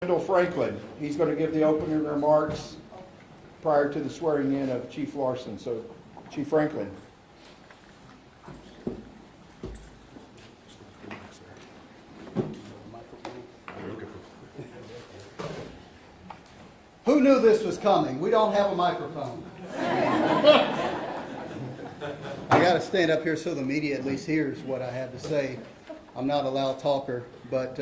Franklin. He's going to give the opening remarks prior to the swearing in of Chief Larsen. So, Chief Franklin. Who knew this was coming? We don't have a microphone. I got to stand up here so the media at least hears what I have to say. I'm not a loud talker, but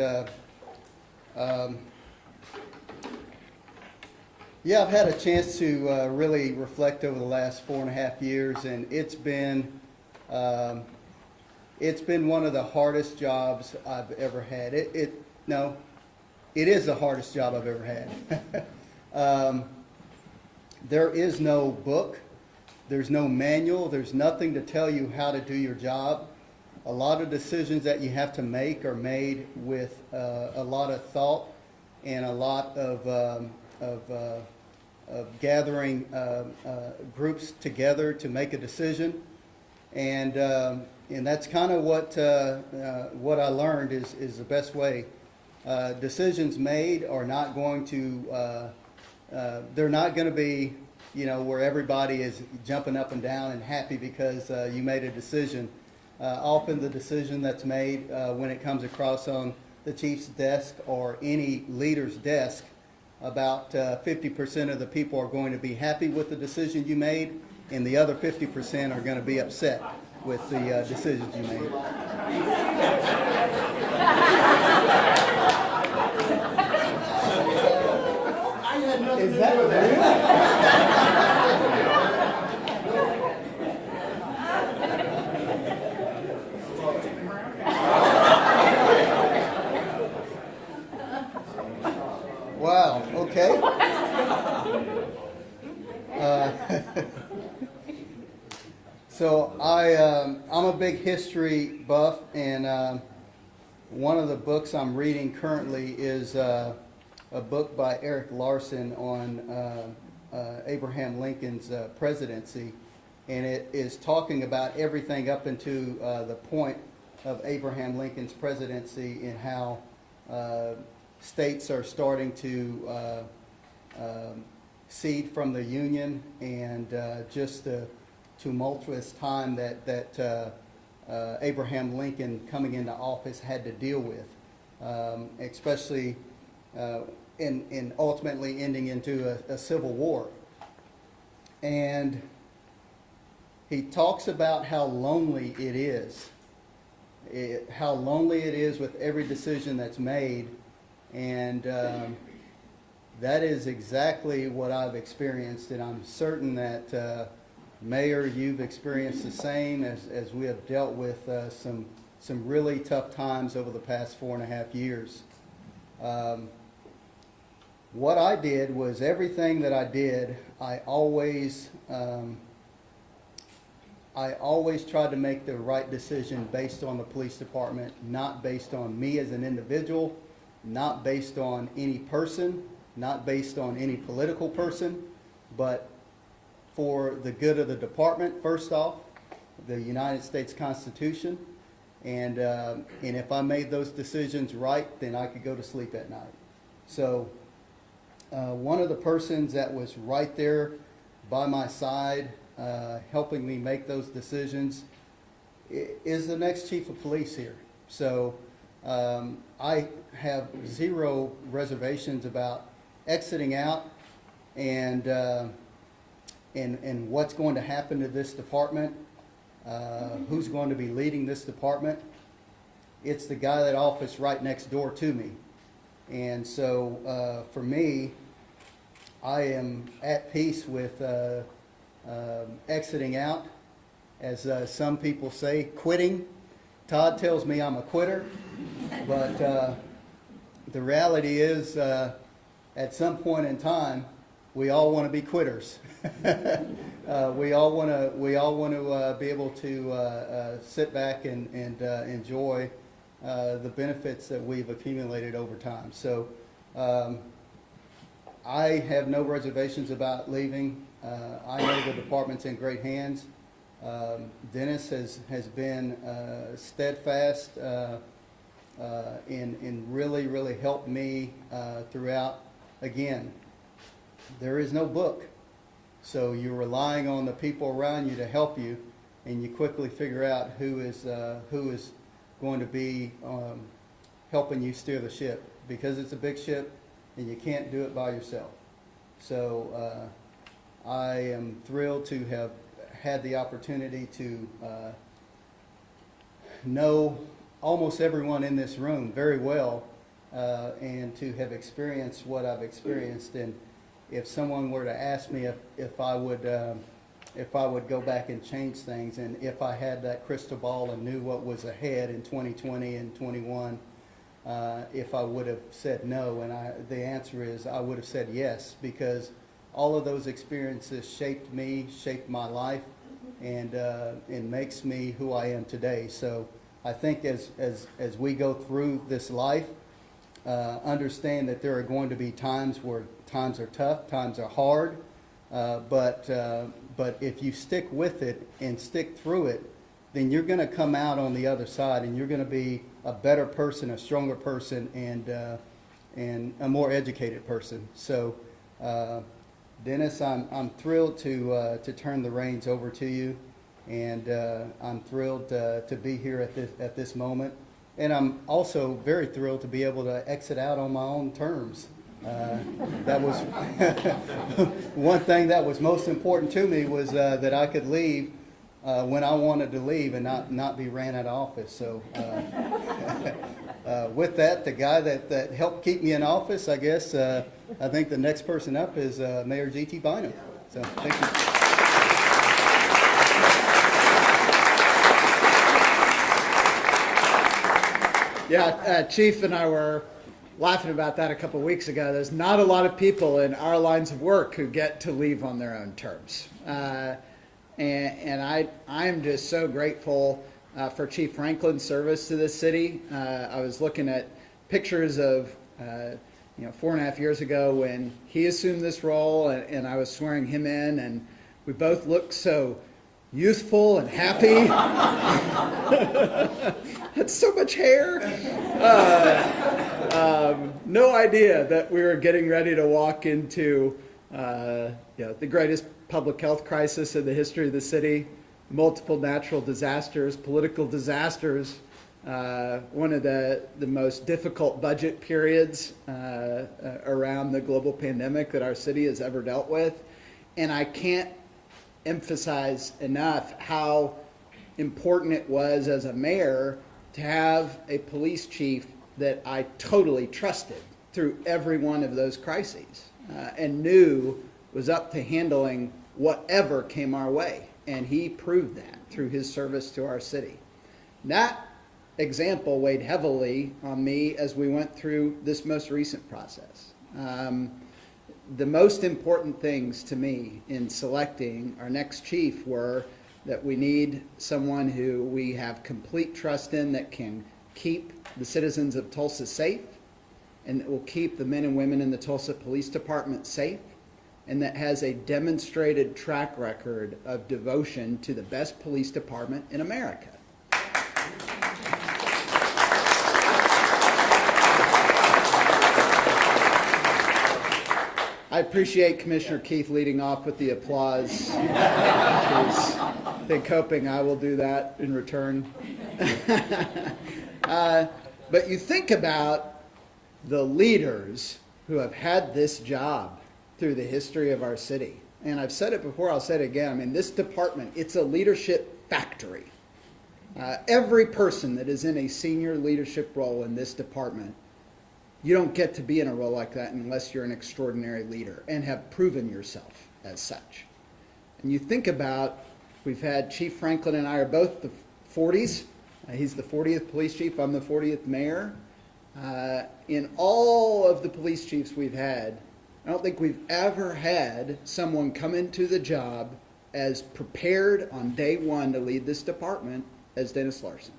yeah, I've had a chance to really reflect over the last 4.5 years, and it's been one of the hardest jobs I've ever had. It is the hardest job I've ever had. There is no book, there's no manual, there's nothing to tell you how to do your job. A lot of decisions that you have to make are made with a lot of thought and a lot of gathering groups together to make a decision, and that's kind of what I learned is the best way. Decisions made are not going to they're not going to be, where everybody is jumping up and down and happy because you made a decision. Often the decision that's made when it comes across on the chief's desk or any leader's desk, about 50% of the people are going to be happy with the decision you made, and the other 50% are going to be upset with the decisions you made. Is that what that is? Wow, okay. So I'm a big history buff, and one of the books I'm reading currently is a book by Eric Larsen on Abraham Lincoln's presidency, and it is talking about everything up into the point of Abraham Lincoln's presidency and how states are starting to cede from the Union, and just the tumultuous time that Abraham Lincoln coming into office had to deal with, especially in ultimately ending into a civil war. And he talks about how lonely it is, how lonely it is with every decision that's made. And that is exactly what I've experienced, and I'm certain that Mayor, you've experienced the same, as we have dealt with some really tough times over the past 4.5 years. What I did was everything that I did, I always tried to make the right decision based on the police department, not based on me as an individual, not based on any person, not based on any political person, but for the good of the department, first off, the United States Constitution, and if I made those decisions right, then I could go to sleep at night. So one of the persons that was right there by my side, helping me make those decisions, is the next chief of police here. So I have zero reservations about exiting out and what's going to happen to this department, who's going to be leading this department. It's the guy that office right next door to me. And so for me, I am at peace with exiting out. As some people say, quitting. Todd tells me I'm a quitter, but the reality is at some point in time, we all want to be quitters. We all want to be able to sit back and enjoy the benefits that we've accumulated over time. So I have no reservations about leaving. I know the department's in great hands. Dennis has been steadfast and really, really helped me throughout. Again, there is no book, so you're relying on the people around you to help you, and you quickly figure out who is going to be helping you steer the ship, because it's a big ship and you can't do it by yourself. So I am thrilled to have had the opportunity to know almost everyone in this room very well, and to have experienced what I've experienced. And if someone were to ask me if I would go back and change things, and if I had that crystal ball and knew what was ahead in 2020 and 21, if I would have said no, and the answer is I would have said yes, because all of those experiences shaped me, shaped my life, and makes me who I am today. So I think as we go through this life, understand that there are going to be times where times are tough, times are hard, but if you stick with it and stick through it, then you're going to come out on the other side, and you're going to be a better person, a stronger person, and a more educated person. So, Dennis, I'm thrilled to turn the reins over to you, and I'm thrilled to be here at this moment, and I'm also very thrilled to be able to exit out on my own terms. That was one thing that was most important to me, was that I could leave when I wanted to leave and not be ran out of office. So with that, the guy that helped keep me in office, I guess, I think the next person up is Mayor G.T. Bynum. So thank you. Yeah, Chief and I were laughing about that a couple of weeks ago. There's not a lot of people in our lines of work who get to leave on their own terms. And I'm just so grateful for Chief Franklin's service to this city. I was looking at pictures of 4.5 years ago when he assumed this role, and I was swearing him in, and we both looked so youthful and happy. Had so much hair. No idea that we were getting ready to walk into the greatest public health crisis in the history of the city, multiple natural disasters, political disasters, one of the most difficult budget periods around the global pandemic that our city has ever dealt with. And I can't emphasize enough how important it was as a mayor to have a police chief that I totally trusted through every one of those crises, and knew was up to handling whatever came our way. And he proved that through his service to our city. And that example weighed heavily on me as we went through this most recent process. The most important things to me in selecting our next chief were that we need someone who we have complete trust in, that can keep the citizens of Tulsa safe, and that will keep the men and women in the Tulsa Police Department safe, and that has a demonstrated track record of devotion to the best police department in America. I appreciate Commissioner Keith leading off with the applause. He's been hoping I will do that in return. But you think about the leaders who have had this job through the history of our city. And I've said it before, I'll say it again. I mean, this department, it's a leadership factory. Every person that is in a senior leadership role in this department, you don't get to be in a role like that unless you're an extraordinary leader and have proven yourself as such. And you think about, we've had Chief Franklin and I are both the 40s. He's the 40th police chief, I'm the 40th mayor. In all of the police chiefs we've had, I don't think we've ever had someone come into the job as prepared on day one to lead this department as Dennis Larsen.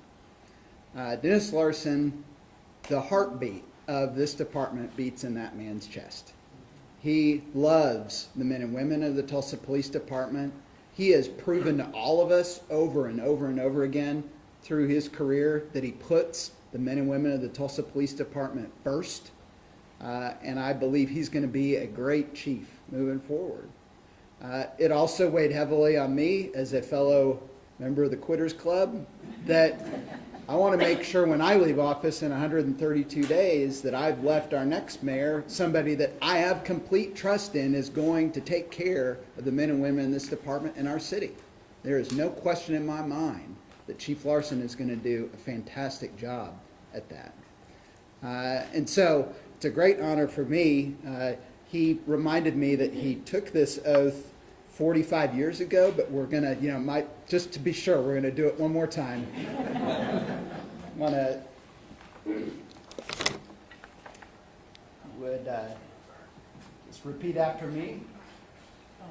Dennis Larsen, the heartbeat of this department beats in that man's chest. He loves the men and women of the Tulsa Police Department. He has proven to all of us over and over and over again through his career that he puts the men and women of the Tulsa Police Department first, and I believe he's going to be a great chief moving forward. It also weighed heavily on me as a fellow member of the Quitters Club that I want to make sure when I leave office in 132 days that I've left our next mayor somebody that I have complete trust in is going to take care of the men and women in this department in our city. There is no question in my mind that Chief Larsen is going to do a fantastic job at that. And so it's a great honor for me. He reminded me that he took this oath 45 years ago, but we're going to, just to be sure, we're going to do it one more time. Want to just repeat after me.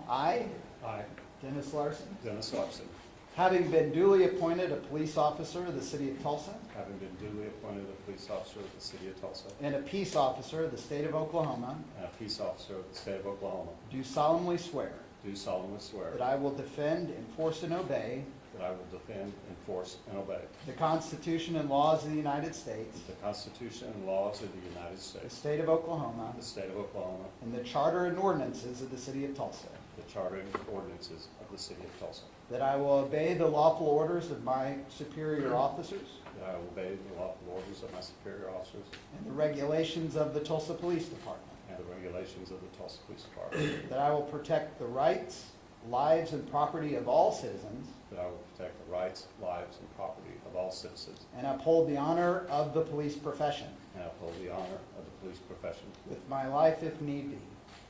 I, Dennis Larsen, Dennis Larsen, having been duly appointed a police officer of the city of Tulsa having been duly appointed a police officer of the city of Tulsa and a peace officer of the state of Oklahoma, and a peace officer of the state of Oklahoma, do solemnly swear do solemnly swear that I will defend, enforce, and obey that I will defend, enforce, and obey the Constitution and laws of the United States, the Constitution and laws of the United the States, state of Oklahoma, the state of Oklahoma, and the charter and ordinances of the city of Tulsa, the charter and ordinances of the city of Tulsa, that I will obey the lawful orders of my superior officers that I will obey the lawful orders of my superior officers and the regulations of the Tulsa Police Department, and the regulations of the Tulsa Police Department, that I will protect the rights, lives, and property of all citizens, that I will protect the rights, lives, and property of all citizens, and uphold the honor of the police profession and uphold the honor of the police profession with my life if need be.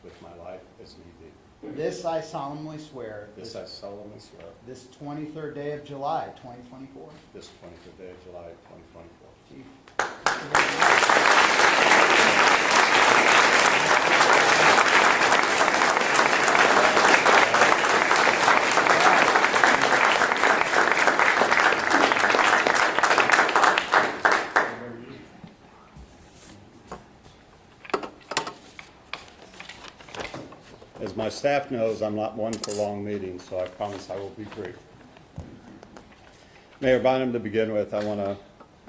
with my life as need be. This I solemnly swear. This I solemnly swear. This 23rd day of July, 2024. This 23rd day of July, 2024. Chief. As my staff knows, I'm not one for long meetings, so I promise I will be brief. Mayor Bynum, to begin with, I want to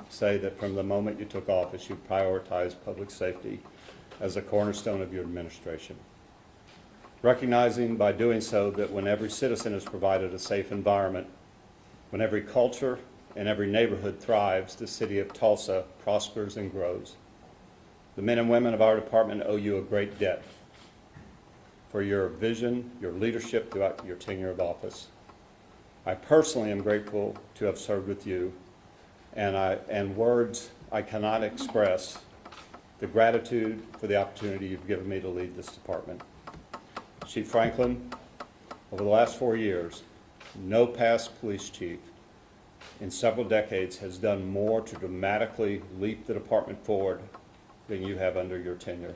say that from the moment you took office, you prioritized public safety as a cornerstone of your administration. Recognizing by doing so that when every citizen is provided a safe environment, when every culture and every neighborhood thrives, the city of Tulsa prospers and grows. The men and women of our department owe you a great debt for your vision, your leadership throughout your tenure of office. I personally am grateful to have served with you, and words I cannot express the gratitude for the opportunity you've given me to lead this department. Chief Franklin, over the last 4 years, no past police chief in several decades has done more to dramatically leap the department forward than you have under your tenure.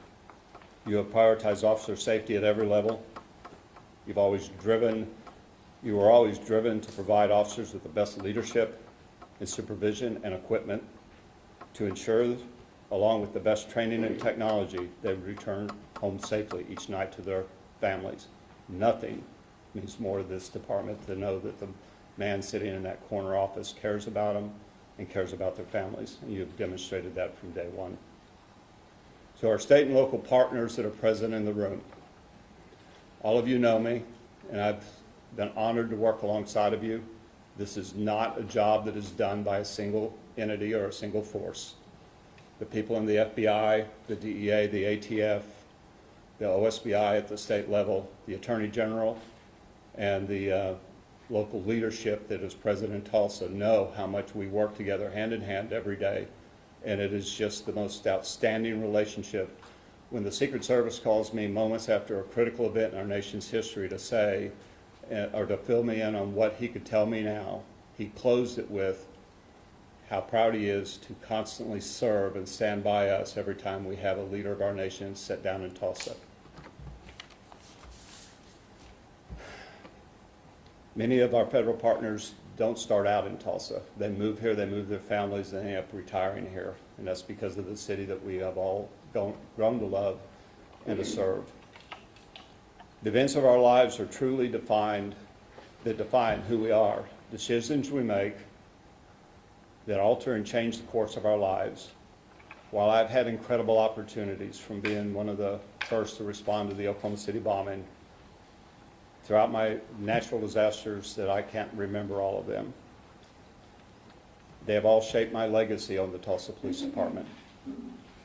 You have prioritized officer safety at every level. You were always driven to provide officers with the best leadership and supervision and equipment to ensure, along with the best training and technology, they would return home safely each night to their families. Nothing means more to this department than to know that the man sitting in that corner office cares about them and cares about their families, and you've demonstrated that from day one. To our state and local partners that are present in the room, all of you know me, and I've been honored to work alongside of you. This is not a job that is done by a single entity or a single force. The people in the FBI, the DEA, the ATF, the OSBI at the state level, the Attorney General, and the local leadership that is present in Tulsa know how much we work together hand in hand every day. And it is just the most outstanding relationship. When the Secret Service calls me moments after a critical event in our nation's history to say, or to fill me in on what he could tell me now, he closed it with how proud he is to constantly serve and stand by us every time we have a leader of our nation sit down in Tulsa. Many of our federal partners don't start out in Tulsa. They move here, they move their families, and they end up retiring here. And that's because of the city that we have all grown to love and to serve. The events of our lives are truly define who we are. Decisions we make that alter and change the course of our lives. While I've had incredible opportunities from being one of the first to respond to the Oklahoma City bombing, throughout my natural disasters that I can't remember all of them, they have all shaped my legacy on the Tulsa Police Department.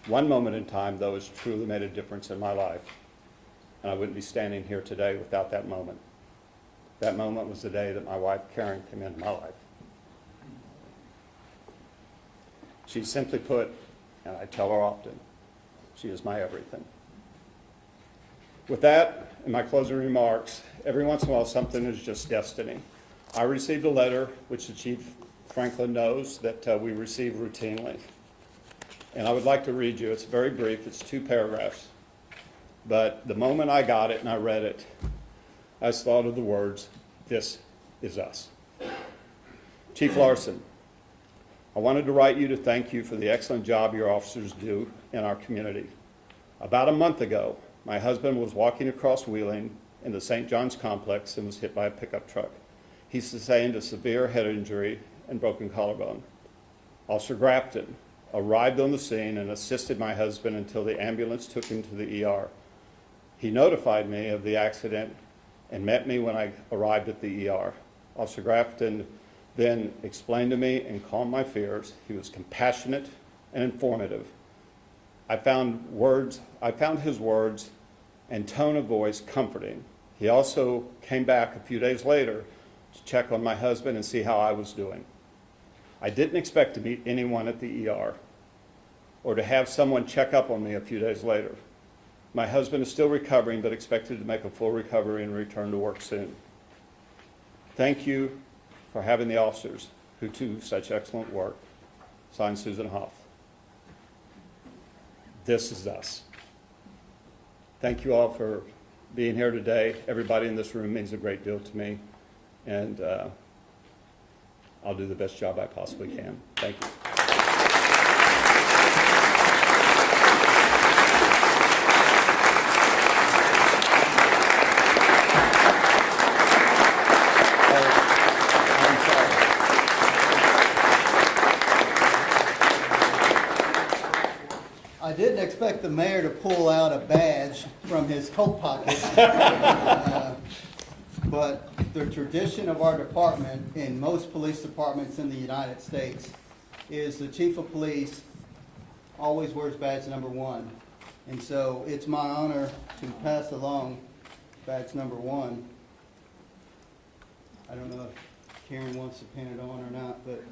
One moment in time, though, has truly made a difference in my life, and I wouldn't be standing here today without that moment. That moment was the day that my wife, Karen, came into my life. She simply put, and I tell her often, she is my everything. With that, in my closing remarks, every once in a while something is just destiny. I received a letter, which the Chief Franklin knows, that we receive routinely. And I would like to read you, it's very brief, it's 2 paragraphs. But the moment I got it and I read it, I just thought of the words, "This is us." Chief Larsen, I wanted to write you to thank you for the excellent job your officers do in our community. About a month ago, my husband was walking across Wheeling in the St. John's complex and was hit by a pickup truck. He sustained a severe head injury and broken collarbone. Officer Grafton arrived on the scene and assisted my husband until the ambulance took him to the ER. He notified me of the accident and met me when I arrived at the ER. Officer Grafton then explained to me and calmed my fears. He was compassionate and informative. I found his words and tone of voice comforting. He also came back a few days later to check on my husband and see how I was doing. I didn't expect to meet anyone at the ER or to have someone check up on me a few days later. My husband is still recovering, but expected to make a full recovery and return to work soon. Thank you for having the officers who do such excellent work. Signed, Susan Hoff. This is us. Thank you all for being here today. Everybody in this room means a great deal to me, and I'll do the best job I possibly can. Thank you. I didn't expect the mayor to pull out a badge from his coat pocket. But the tradition of our department, in most police departments in the United States, is the chief of police always wears badge number 1. And so it's my honor to pass along badge number 1. I don't know if Karen wants to pin it on or not, but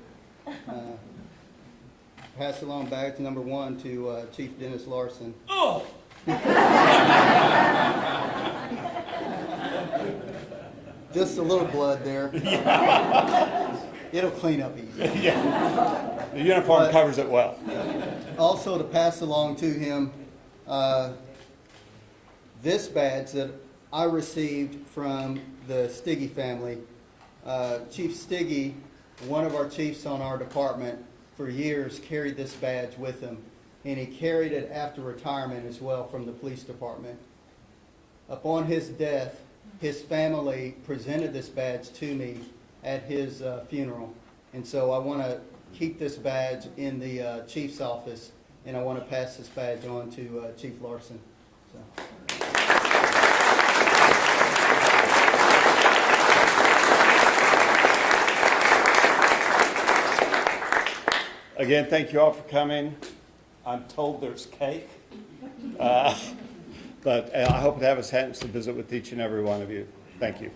pass along badge number 1 to Chief Dennis Larsen. Oh! Just a little blood there. It'll clean up easy. Yeah. The uniform covers it well. Also to pass along to him this badge that I received from the Stiggy family. Chief Stiggy, one of our chiefs on our department, for years carried this badge with him, and he carried it after retirement as well from the police department. Upon his death, his family presented this badge to me at his funeral, and so I want to keep this badge in the chief's office, and I want to pass this badge on to Chief Larsen. So. Again, thank you all for coming. I'm told there's cake, but I hope to have a chance to visit with each and every one of you. Thank you.